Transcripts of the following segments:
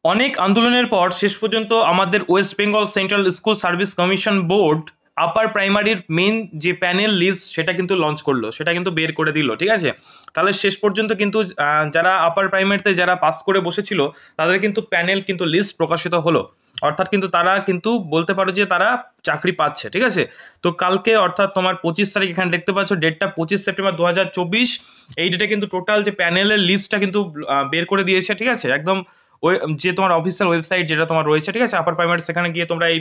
অনেক আন্দোলনের পর শেষ পর্যন্ত আমাদের West Bengal central school service commission board upper প্রাইমারির মেন যে প্যানেল লিস্ট সেটা কিন্তু লঞ্চ করলো, সেটা কিন্তু বের করে দিল। ঠিক আছে, তাহলে শেষ পর্যন্ত কিন্তু যারা আপার প্রাইমারিতে যারা পাস করে বসেছিল তাদের কিন্তু প্যানেল কিন্তু লিস্ট প্রকাশিত হলো, অর্থাৎ কিন্তু তারা কিন্তু বলতে পারো যে তারা চাকরি পাচ্ছে। ঠিক আছে, তো কালকে অর্থাৎ তোমার 25 তারিখ, এখানে দেখতে পাচ্ছ ডেটটা 25 সেপ্টেম্বর 2024, এই ডেটে কিন্তু টোটাল যে প্যানেলের লিস্টটা কিন্তু বের করে দিয়েছে। ঠিক আছে, একদম ওই যে তোমার অফিসিয়াল ওয়েবসাইট যেটা তোমার রয়েছে, ঠিক আছে, আপার প্রাইমারি, সেখানে গিয়ে তোমরা এই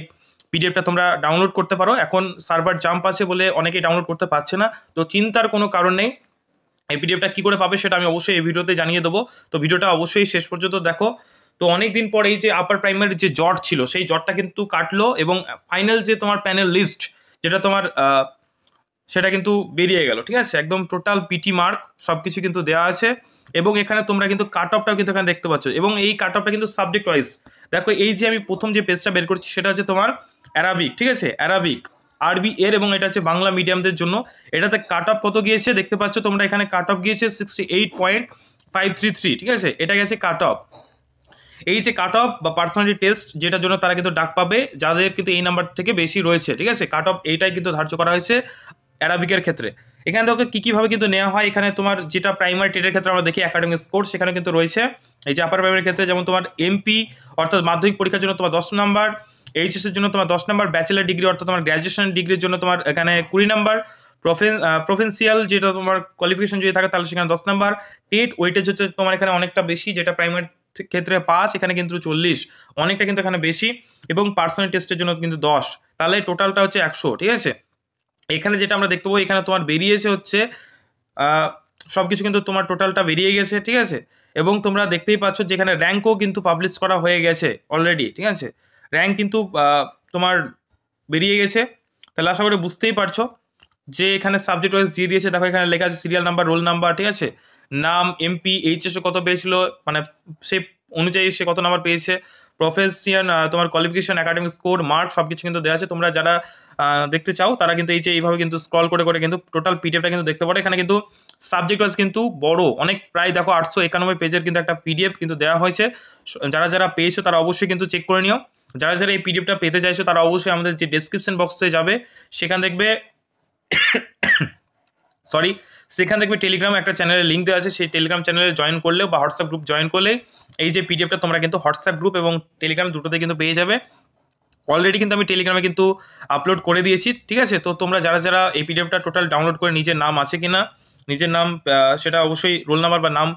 পিডিএফটা তোমরা ডাউনলোড করতে পারো। এখন সার্ভার জাম্প আছে বলে অনেকেই ডাউনলোড করতে পারছে না, তো চিন্তার কোনো কারণ নেই। এই পিডিএফটা কী করে পাবে সেটা আমি অবশ্যই এই ভিডিওতে জানিয়ে দেবো, তো ভিডিওটা অবশ্যই শেষ পর্যন্ত দেখো। তো অনেক দিন পর এই যে আপার প্রাইমারির যে জট ছিল সেই জটটা কিন্তু কাটলো, এবং ফাইনাল যে তোমার প্যানেল লিস্ট যেটা তোমার সেটা কিন্তু বেরিয়ে গেল। ঠিক আছে, একদম টোটাল পিটি মার্ক সব কিছু কিন্তু দেওয়া আছে, এবং এখানে তোমরা কিন্তু কাট অফটাও কিন্তু এখানে দেখতে পাচ্ছ, এবং এই কাট অফটা কিন্তু সাবজেক্ট ওয়াইজ। দেখো এই যে আমি প্রথম যে পেজটা বের করছি সেটা হচ্ছে তোমার অ্যারাবিক। ঠিক আছে, অ্যারাবিক আরবি এর, এবং এটা হচ্ছে বাংলা মিডিয়ামদের জন্য। এটাতে কাট অফ কত গিয়েছে দেখতে পাচ্ছ তোমরা, এখানে কাট অফ গিয়েছে 68.533। ঠিক আছে, এটা গেছে কাট অফ। এই যে কাট অফ বা পার্সোনালিটি টেস্ট যেটার জন্য তারা কিন্তু ডাক পাবে, যাদের কিন্তু এই নাম্বার থেকে বেশি রয়েছে। ঠিক আছে, কাট অফ এইটাই কিন্তু ধার্য করা হয়েছে অ্যারাবিকের ক্ষেত্রে। এখানে দেখো কী কীভাবে কিন্তু নেওয়া হয়। এখানে তোমার যেটা প্রাইমারি টেটের ক্ষেত্রে আমরা দেখি একাডেমিক স্কোর, সেখানে কিন্তু রয়েছে এই যে আপার প্রাইমারির ক্ষেত্রে, যেমন তোমার এমপি অর্থাৎ মাধ্যমিক পরীক্ষার জন্য তোমার 10 নাম্বার, এইচএসের জন্য তোমার 10 নাম্বার, ব্যাচেলার ডিগ্রি অর্থাৎ তোমার গ্র্যাজুয়েশন ডিগ্রির জন্য তোমার এখানে 20 নাম্বার, প্রফেন্সিয়াল যেটা তোমার কোয়ালিফিকেশন যদি থাকে তাহলে সেখানে 10 নাম্বার, টেট ওয়েটেজ হচ্ছে তোমার এখানে অনেকটা বেশি, যেটা প্রাইমারি ক্ষেত্রে 5, এখানে কিন্তু 40, অনেকটা কিন্তু এখানে বেশি, এবং পার্সোনাল টেস্টের জন্য কিন্তু 10, তাহলে টোটালটা হচ্ছে 100। ঠিক আছে, এখানে যেটা আমরা দেখতে পাবো এখানে তোমার বেরিয়েছে হচ্ছে সব কিছু কিন্তু তোমার টোটালটা বেরিয়ে গেছে। ঠিক আছে, এবং তোমরা দেখতেই পাচ্ছ যেখানে র্যাঙ্কও কিন্তু পাবলিশ করা হয়ে গেছে অলরেডি। ঠিক আছে, র্যাঙ্ক কিন্তু তোমার বেরিয়ে গেছে, তাহলে আশা করি বুঝতেই পারছো যে এখানে সাবজেক্ট ওয়াইজ দিয়ে দিয়েছে। দেখো এখানে লেখা আছে সিরিয়াল নাম্বার, রোল নাম্বার, ঠিক আছে, নাম, এমপি, এইচএসে কত পেয়েছিল, মানে সে অনুযায়ী সে কত নাম্বার পেয়েছে, প্রফেশন, তোমার কোয়ালিফিকেশন, একাডেমিক স্কোর, মার্ক সব কিছু কিন্তু দেওয়া আছে। তোমরা যারা দেখতে চাও তারা কিন্তু এই যে এইভাবে কিন্তু স্ক্রল করে করে কিন্তু টোটাল পিডিএফটা কিন্তু দেখতে পারো। এখানে কিন্তু সাবজেক্ট ওয়াইজ কিন্তু বড় অনেক, প্রায় দেখো 891 পেজের কিন্তু একটা পিডিএফ কিন্তু দেওয়া হয়েছে। যারা যারা পেয়েছো তারা অবশ্যই কিন্তু চেক করে নিও। যারা যারা এই পিডিএফটা পেতে চাইছো তারা অবশ্যই আমাদের যে ডেসক্রিপশন বক্সে যাবে, সেখান দেখবে সরি সেখান দেখবে টেলিগ্রামে একটা চ্যানেলের লিঙ্ক দেওয়া আছে, সেই টেলিগ্রাম চ্যানেলে জয়েন করলেও বা হোয়াটসঅ্যাপ গ্রুপ জয়েন করলে এই যে পিডিএফটা তোমরা কিন্তু হোয়াটসঅ্যাপ গ্রুপ এবং টেলিগ্রাম দুটোতে কিন্তু পেয়ে যাবে। অলরেডি কিন্তু আমি টেলিগ্রামে কিন্তু আপলোড করে দিয়েছি। ঠিক আছে, তো তোমরা যারা যারা এই পিডিএফটা টোটাল ডাউনলোড করে নিজের নাম আছে কিনা, নিজের নাম সেটা অবশ্যই রোল নাম্বার বা নাম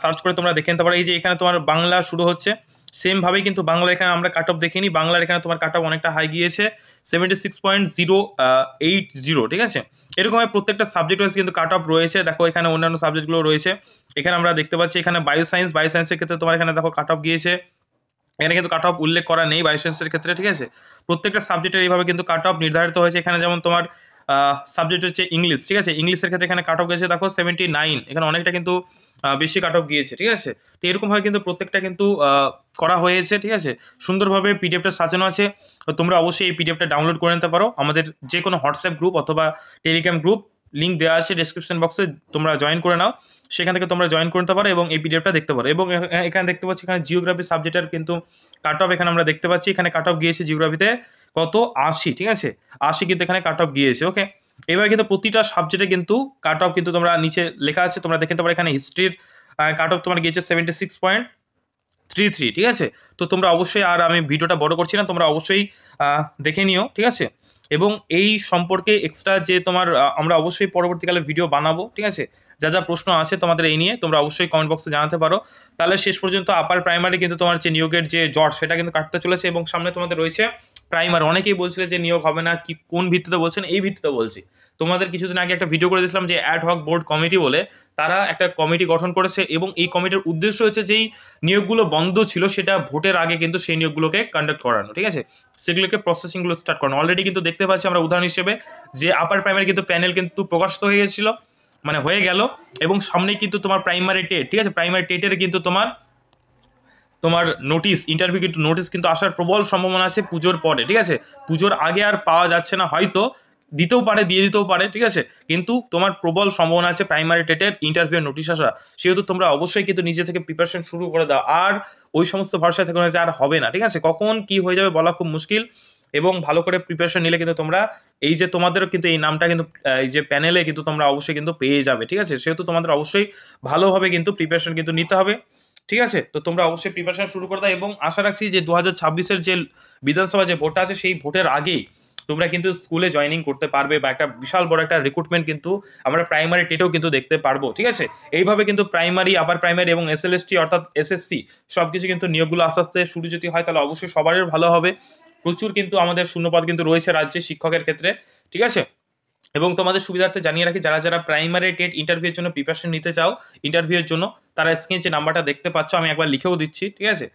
সার্চ করে তোমরা দেখে নিতে পারো। এই যে এখানে তোমার বাংলা শুরু হচ্ছে, সেমভাবেই কিন্তু বাংলার এখানে আমরা কাট অফ দেখিনি, বাংলার এখানে তোমার কাট অফ অনেকটা হাই গিয়েছে 76.080। ঠিক আছে, এরকমভাবে প্রত্যেকটা সাবজেক্ট ওয়াইজ কিন্তু কাট অফ রয়েছে। দেখো এখানে অন্যান্য সাবজেক্টগুলো রয়েছে, এখানে আমরা দেখতে পাচ্ছি এখানে বায়োসায়েন্সের ক্ষেত্রে তোমার এখানে দেখো কাট অফ গিয়েছে, এখানে কিন্তু কাট অফ উল্লেখ করা নেই বায়োসায়েন্সের ক্ষেত্রে। ঠিক আছে, প্রত্যেকটা সাবজেক্টের এইভাবে কিন্তু কাট অফ নির্ধারিত হয়েছে। এখানে যেমন তোমার সাবজেক্ট হচ্ছে ইংলিশ। ঠিক আছে, ইংলিশের ক্ষেত্রে এখানে কাট অফ গেছে দেখো 79, এখানে অনেকটা কিন্তু বেশি কাট অফ গিয়েছে। ঠিক আছে, তো এরকমভাবে কিন্তু প্রত্যেকটা কিন্তু করা হয়েছে। ঠিক আছে, সুন্দরভাবে পিডিএফটা সাজানো আছে, তো তোমরা অবশ্যই এই পিডিএফটা ডাউনলোড করে নিতে পারো। আমাদের যে কোনো হোয়াটসঅ্যাপ গ্রুপ অথবা টেলিগ্রাম গ্রুপ লিঙ্ক দেওয়া আছে ডেসক্রিপশন বক্সে, তোমরা জয়েন করে নাও, সেখান থেকে তোমরা জয়েন করতে পারো এবং এই পিডিএফটা দেখতে পারো। এবং এখানে দেখতে পাচ্ছি এখানে জিওগ্রাফি সাবজেক্টের কিন্তু কাট অফ এখানে আমরা দেখতে পাচ্ছি, এখানে কাট অফ গিয়েছে জিওগ্রাফিতে কত 80। ঠিক আছে, 80 কিন্তু এখানে কাট অফ গিয়েছে। ওকে, এবার কিন্তু প্রতিটা সাবজেক্টে কিন্তু কাট অফ কিন্তু তোমরা নিচে লেখা আছে, তোমরা দেখে নিতে পারো। এখানে হিস্ট্রির কাট অফ তোমার গিয়েছে 76.33। ঠিক আছে, তো তোমরা অবশ্যই, আর আমি ভিডিওটা বড় করছি না, তোমরা অবশ্যই দেখে নিও। ঠিক আছে, এবং এই সম্পর্কে এক্সট্রা যে তোমার আমরা অবশ্যই পরবর্তীকালে ভিডিও বানাবো। ঠিক আছে, যা যা প্রশ্ন আছে তোমাদের এই নিয়ে তোমরা অবশ্যই কমেন্ট বক্সে জানাতে পারো। তাহলে শেষ পর্যন্ত আপার প্রাইমারি কিন্তু তোমার যে নিয়োগের যে জট সেটা কিন্তু কাটতে চলেছে, এবং সামনে তোমাদের রয়েছে প্রাইমারি। অনেকেই বলছিলে যে নিয়োগ হবে না, কি কোন ভিত্তিতে বলছেন, এই ভিত্তিতে বলছি। তোমাদের কিছুদিন আগে একটা ভিডিও করে দিয়েছিলাম যে অ্যাড হক বোর্ড কমিটি বলে, তারা একটা কমিটি গঠন করেছে, এবং এই কমিটির উদ্দেশ্য হচ্ছে যেই নিয়োগগুলো বন্ধ ছিল সেটা ভোটের আগে কিন্তু সেই নিয়োগগুলোকে কন্ডাক্ট করানো। ঠিক আছে, সেগুলোকে প্রসেসিংগুলো স্টার্ট করানো। অলরেডি কিন্তু দেখতে পাচ্ছি আমরা উদাহরণ হিসেবে যে আপার প্রাইমারি কিন্তু প্যানেল কিন্তু প্রকাশিত হয়ে গেছিলো, মানে হয়ে গেল, এবং সামনেই কিন্তু তোমার প্রাইমারি টেট। ঠিক আছে, প্রাইমারি টেটের কিন্তু তোমার নোটিশ, ইন্টারভিউ কিন্তু নোটিশ কিন্তু আসার প্রবল সম্ভাবনা আছে পুজোর পরে। ঠিক আছে, পুজোর আগে আর পাওয়া যাচ্ছে না হয়তো, দিতেও পারে, দিয়ে দিতেও পারে, ঠিক আছে। কিন্তু তোমার প্রবল সম্ভাবনা আছে প্রাইমারি টেটের ইন্টারভিউ নোটিশ আসা, সেহেতু তোমরা অবশ্যই কিন্তু নিজে থেকে প্রিপারেশন শুরু করে দাও। আর ওই সমস্ত ভরসায় থেকো না যে আর হবে না, ঠিক আছে। কখন কি হয়ে যাবে বলা খুব মুশকিল, এবং ভালো করে প্রিপারেশন নিলে কিন্তু তোমরা এই যে তোমাদেরও কিন্তু এই নামটা কিন্তু এই যে প্যানেলে কিন্তু তোমরা অবশ্যই কিন্তু পেয়ে যাবে, ঠিক আছে। সেহেতু তোমাদের অবশ্যই ভালোভাবে কিন্তু প্রিপারেশন কিন্তু নিতে হবে, ঠিক আছে। তো তোমরা অবশ্যই প্রিপারেশন শুরু করে দাও, এবং আশা রাখছি যে 2026-এর যে বিধানসভা যে ভোটটা আছে সেই ভোটের আগেই তোমরা কিন্তু স্কুলে জয়েনিং করতে পারবে, বা একটা বিশাল বড় একটা রিক্রুটমেন্ট কিন্তু আমরা প্রাইমারি টেটেও কিন্তু দেখতে পারবো, ঠিক আছে। এইভাবে কিন্তু প্রাইমারি, আপার প্রাইমারি এবং এসএলএসটি অর্থাৎ এসএসসি সবকিছু কিন্তু নিয়োগগুলো আস্তে আস্তে শুরু যদি হয় তাহলে অবশ্যই সবারই ভালো হবে। প্রচুর কিন্তু আমাদের শূন্যপদ কিন্তু রয়েছে রাজ্যে শিক্ষকের ক্ষেত্রে, ঠিক আছে। এবং তোমাদের সুবিধার্থে জানিয়ে রাখি, যারা যারা প্রাইমারি টেট ইন্টারভিউর জন্য প্রিপারেশন নিতে চাও ইন্টারভিউর জন্য, তারা স্ক্রিনে যে নাম্বারটা দেখতে পাচ্ছ আমি একবার লিখেও দিচ্ছি, ঠিক আছে।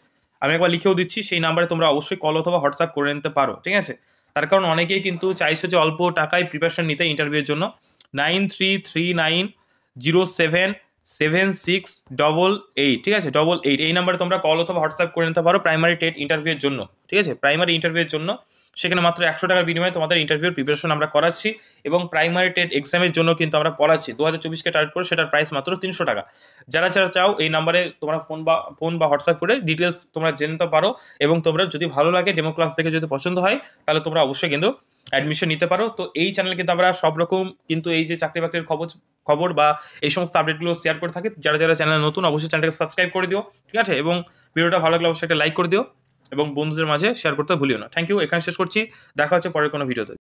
সেই নাম্বারে তোমরা অবশ্যই কল অথবা হোয়াটসঅ্যাপ করে নিতে পারো, ঠিক আছে। তার কারণ অনেকেই কিন্তু চাইছো যে অল্প টাকায় প্রিপারেশন নিতে ইন্টারভিউর জন্য। 9339077688, ঠিক আছে, 88 এই নাম্বারে তোমরা কল অথবা হোয়াটসঅ্যাপ করে নিতে পারো প্রাইমারি টেট ইন্টারভিউর জন্য, ঠিক আছে। প্রাইমারি ইন্টারভিউর জন্য সেখানে মাত্র 100 টাকার বিনিময়ে তোমাদের ইন্টারভিউর প্রিপারেশন আমরা করাচ্ছি, এবং প্রাইমারি টেট এক্সামের জন্য কিন্তু আমরা পড়াচ্ছি 2024-কে টার্গেট করে, সেটার প্রাইস মাত্র 300 টাকা। যারা যারা চাও এই নাম্বারে তোমরা ফোন বা হোয়াটসঅ্যাপ করে ডিটেলস তোমরা জেনে নিতে পারো, এবং তোমরা যদি ভালো লাগে ডেমো ক্লাস দেখে যদি পছন্দ হয় তাহলে তোমরা অবশ্যই কিন্তু অ্যাডমিশন নিতে পারো। তো এই চ্যানেলে কিন্তু আমরা সব রকম কিন্তু এই যে চাকরি বাকরির খবর বা এই সমস্ত আপডেটগুলো শেয়ার করে থাকি। যারা যারা চ্যানেল নতুন অবশ্যই চ্যানেলটাকে সাবস্ক্রাইব করে দিও, ঠিক আছে। এবং ভিডিওটা ভালো লাগলে অবশ্যই একটা লাইক করে দিও, এবং বন্ধুদের মাঝে শেয়ার করতে ভুলিও না। থ্যাংক ইউ, এখানে শেষ করছি, দেখা হচ্ছে পরের কোনো ভিডিওতে।